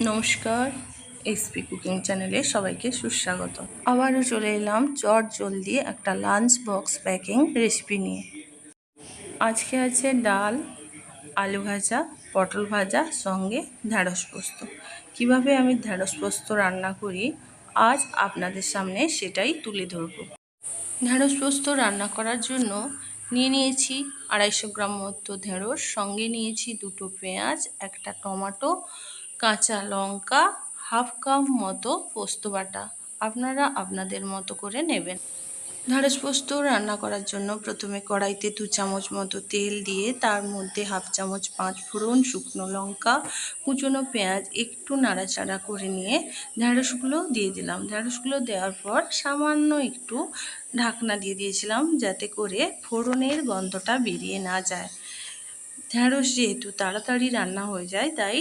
নমস্কার, SP cooking চ্যানেলে সবাইকে সুস্বাগত। আবারও চলে এলাম চট জলদি একটা লাঞ্চ বক্স প্যাকিং রেসিপি নিয়ে। আজকে আছে ডাল, আলু ভাজা, পটল ভাজা, সঙ্গে ঢ্যাঁড়স পোস্ত। কীভাবে আমি ঢ্যাঁড়স পোস্ত রান্না করি আজ আপনাদের সামনে সেটাই তুলে ধরব। ঢ্যাঁড়স পোস্ত রান্না করার জন্য নিয়ে নিয়েছি 250 গ্রাম মতো ঢেঁড়স, সঙ্গে নিয়েছি 2টো পেঁয়াজ, একটা টমেটো, কাঁচা লঙ্কা, হাফ কাপ মতো পোস্ত বাটা। আপনারা আপনাদের মতো করে নেবেন। ঢ্যাঁড়স পোস্ত রান্না করার জন্য প্রথমে কড়াইতে 2 চামচ মতো তেল দিয়ে তার মধ্যে হাফ চামচ 5 ফোড়ন, শুকনো লঙ্কা, কুচনো পেঁয়াজ একটু নাড়াচাড়া করে নিয়ে ঢ্যাঁড়সগুলো দিয়ে দিলাম। ঢ্যাঁড়সগুলো দেওয়ার পর সামান্য একটু ঢাকনা দিয়ে দিয়েছিলাম যাতে করে ফোড়নের গন্ধটা বেরিয়ে না যায়। ঢ্যাঁড়স যেহেতু তাড়াতাড়ি রান্না হয়ে যায় তাই